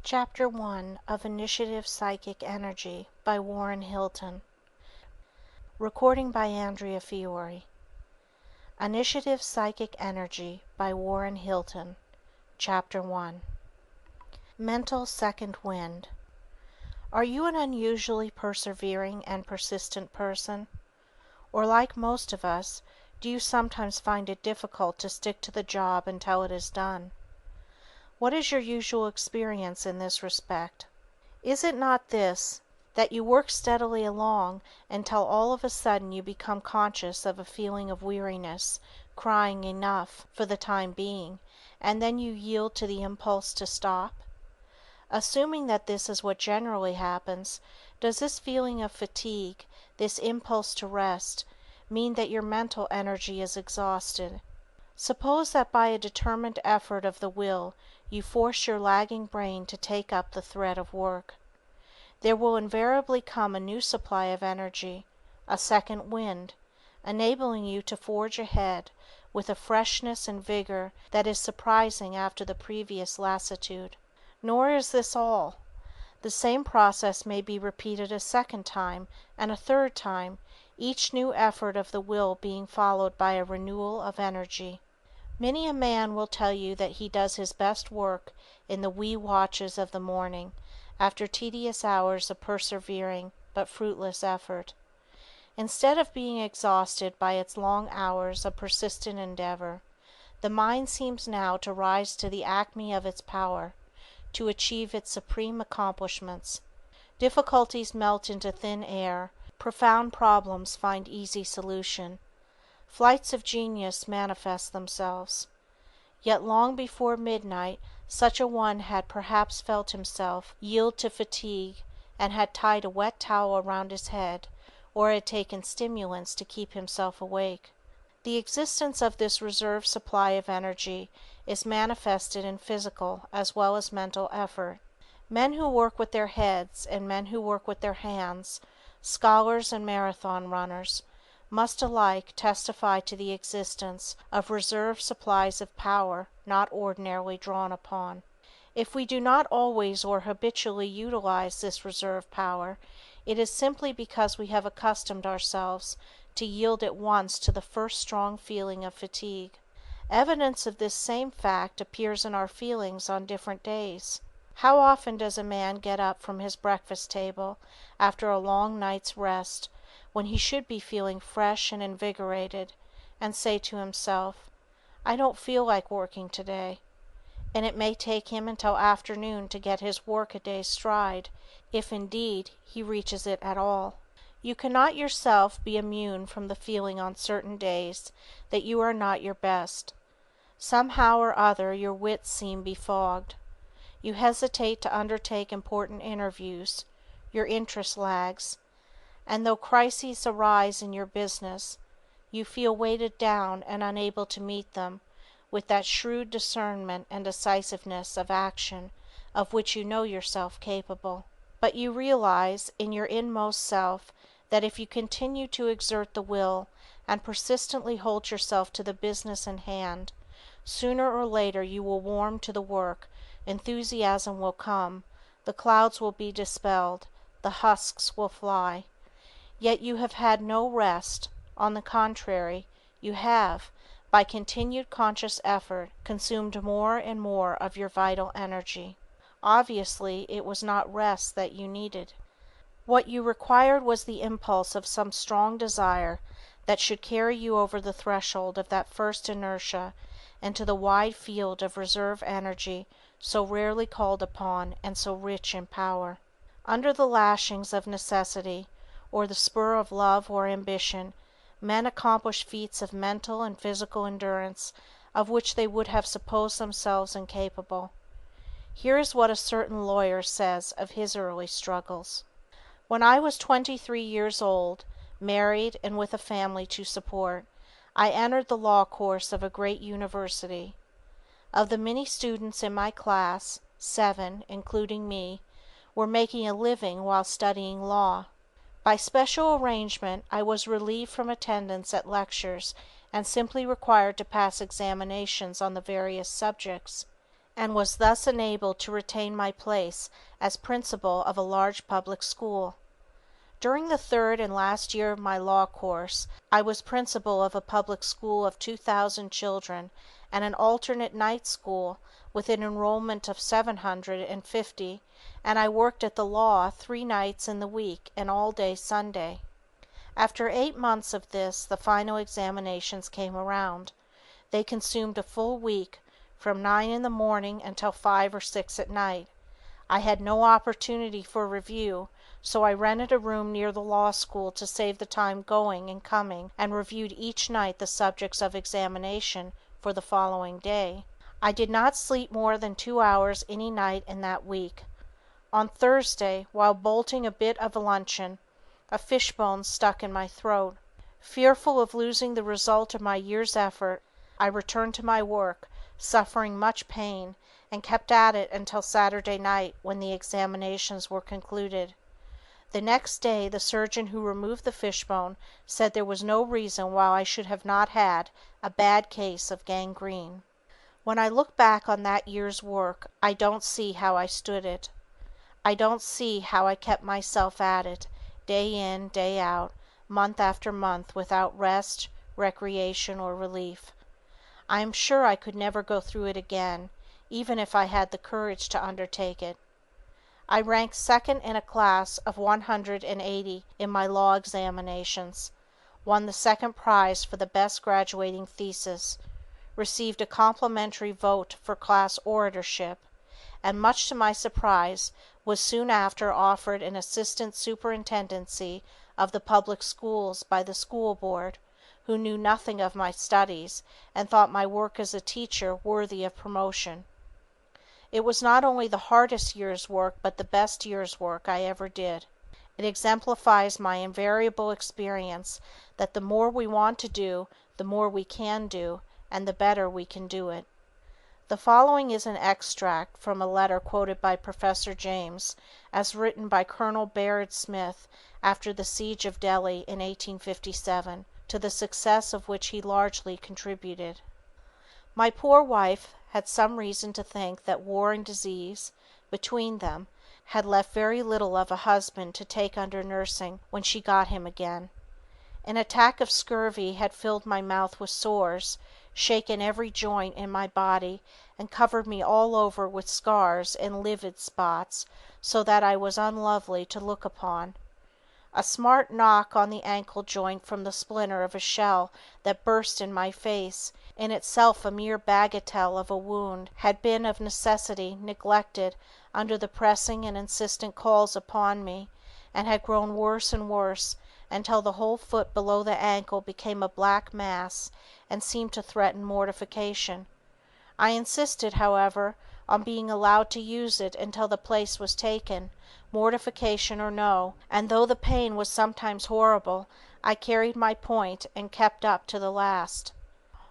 Chapter 1 of Initiative Psychic Energy by Warren Hilton. Recording by Andrea Fiore. Initiative Psychic Energy by Warren Hilton. Chapter 1. Mental Second Wind. Are you an unusually persevering and persistent person? Or, like most of us, do you sometimes find it difficult to stick to the job until it is done? What is your usual experience in this respect? Is it not this, that you work steadily along until all of a sudden you become conscious of a feeling of weariness, crying enough for the time being, and then you yield to the impulse to stop? Assuming that this is what generally happens, does this feeling of fatigue, this impulse to rest, mean that your mental energy is exhausted? Suppose that by a determined effort of the will you force your lagging brain to take up the thread of work. There will invariably come a new supply of energy, a second wind, enabling you to forge ahead with a freshness and vigor that is surprising after the previous lassitude. Nor is this all. The same process may be repeated a second time and a third time, each new effort of the will being followed by a renewal of energy. Many a man will tell you that he does his best work in the wee watches of the morning, after tedious hours of persevering but fruitless effort. Instead of being exhausted by its long hours of persistent endeavor, the mind seems now to rise to the acme of its power, to achieve its supreme accomplishments. Difficulties melt into thin air, profound problems find easy solution. Flights of genius manifest themselves. Yet long before midnight such a one had perhaps felt himself yield to fatigue and had tied a wet towel around his head, or had taken stimulants to keep himself awake. The existence of this reserve supply of energy is manifested in physical as well as mental effort. Men who work with their heads and men who work with their hands, scholars and marathon runners, must alike testify to the existence of reserve supplies of power not ordinarily drawn upon. If we do not always or habitually utilize this reserve power, it is simply because we have accustomed ourselves to yield at once to the first strong feeling of fatigue. Evidence of this same fact appears in our feelings on different days. How often does a man get up from his breakfast table after a long night's rest, when he should be feeling fresh and invigorated, and say to himself, "I don't feel like working today," and it may take him until afternoon to get his work a day's stride, if indeed he reaches it at all. You cannot yourself be immune from the feeling on certain days that you are not your best. Somehow or other your wits seem befogged. You hesitate to undertake important interviews, your interest lags, and though crises arise in your business, you feel weighted down and unable to meet them with that shrewd discernment and decisiveness of action of which you know yourself capable. But you realize in your inmost self that if you continue to exert the will and persistently hold yourself to the business in hand, sooner or later you will warm to the work, enthusiasm will come, the clouds will be dispelled, the husks will fly. Yet you have had no rest; on the contrary, you have, by continued conscious effort, consumed more and more of your vital energy. Obviously, it was not rest that you needed. What you required was the impulse of some strong desire that should carry you over the threshold of that first inertia into the wide field of reserve energy so rarely called upon and so rich in power. Under the lashings of necessity, or the spur of love or ambition, men accomplish feats of mental and physical endurance of which they would have supposed themselves incapable. Here is what a certain lawyer says of his early struggles: "When I was 23 years old, married and with a family to support, I entered the law course of a great university. Of the many students in my class, 7, including me, were making a living while studying law. By special arrangement I was relieved from attendance at lectures and simply required to pass examinations on the various subjects. and was thus enabled to retain my place as principal of a large public school. During the third and last year of my law course, I was principal of a public school of 2,000 children and an alternate night school with an enrollment of 750, and I worked at the law 3 nights in the week and all day Sunday. After 8 months of this, the final examinations came around. They consumed a full week, from 9 in the morning until 5 or 6 at night. I had no opportunity for review, so I rented a room near the law school to save the time going and coming, and reviewed each night the subjects of examination for the following day. I did not sleep more than 2 hours any night in that week. On Thursday, while bolting a bit of luncheon, a fishbone stuck in my throat. Fearful of losing the result of my year's effort, I returned to my work, suffering much pain, and kept at it until Saturday night, when the examinations were concluded. The next day the surgeon who removed the fishbone said there was no reason why I should have not had a bad case of gangrene. When I look back on that year's work, I don't see how I stood it. I don't see how I kept myself at it, day in, day out, month after month, without rest, recreation, or relief. I am sure I could never go through it again, even if I had the courage to undertake it. I ranked second in a class of 180 in my law examinations, won the second prize for the best graduating thesis, received a complimentary vote for class oratorship, and much to my surprise was soon after offered an assistant superintendency of the public schools by the school board, who knew nothing of my studies and thought my work as a teacher worthy of promotion. It was not only the hardest year's work but the best year's work I ever did. It exemplifies my invariable experience that the more we want to do, the more we can do, and the better we can do it. The following is an extract from a letter quoted by Professor James as written by Colonel Baird Smith after the siege of Delhi in 1857, to the success of which he largely contributed. My poor wife had some reason to think that war and disease, between them, had left very little of a husband to take under nursing when she got him again. An attack of scurvy had filled my mouth with sores, shaken every joint in my body, and covered me all over with scars and livid spots, so that I was unlovely to look upon. A smart knock on the ankle joint from the splinter of a shell that burst in my face, in itself a mere bagatelle of a wound, had been of necessity neglected under the pressing and insistent calls upon me, and had grown worse and worse until the whole foot below the ankle became a black mass and seemed to threaten mortification. I insisted, however, on being allowed to use it until the place was taken, mortification or no, and though the pain was sometimes horrible, I carried my point and kept up to the last.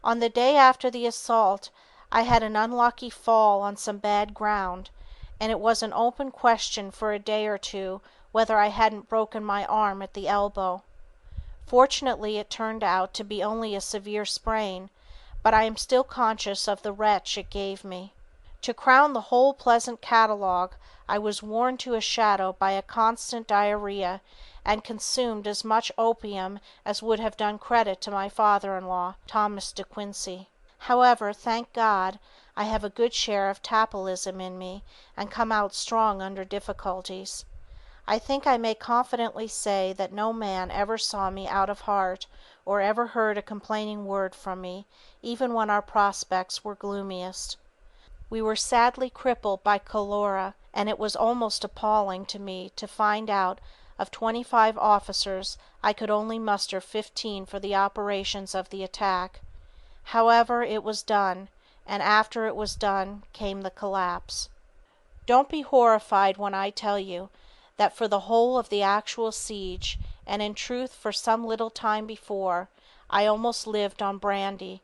On the day after the assault, I had an unlucky fall on some bad ground, and it was an open question for a day or two whether I hadn't broken my arm at the elbow. Fortunately it turned out to be only a severe sprain, but I am still conscious of the wrench it gave me. To crown the whole pleasant catalogue, I was worn to a shadow by a constant diarrhea, and consumed as much opium as would have done credit to my father-in-law, Thomas De Quincey. However, thank God, I have a good share of tapelism in me, and come out strong under difficulties. I think I may confidently say that no man ever saw me out of heart, or ever heard a complaining word from me, even when our prospects were gloomiest. We were sadly crippled by cholera, and it was almost appalling to me to find out of 25 officers I could only muster 15 for the operations of the attack. However, it was done, and after it was done came the collapse. Don't be horrified when I tell you that for the whole of the actual siege, and in truth for some little time before, I almost lived on brandy.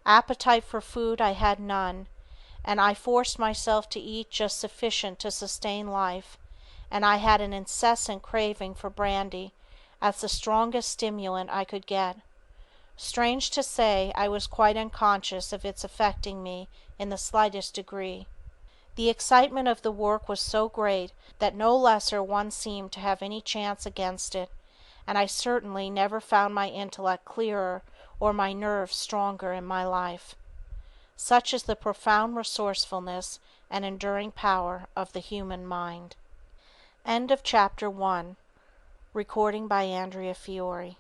Appetite for food I had none, and I forced myself to eat just sufficient to sustain life, and I had an incessant craving for brandy, as the strongest stimulant I could get. Strange to say, I was quite unconscious of its affecting me in the slightest degree. The excitement of the work was so great that no lesser one seemed to have any chance against it, and I certainly never found my intellect clearer or my nerves stronger in my life. Such is the profound resourcefulness and enduring power of the human mind. End of chapter 1. Recording by Andrea Fiore.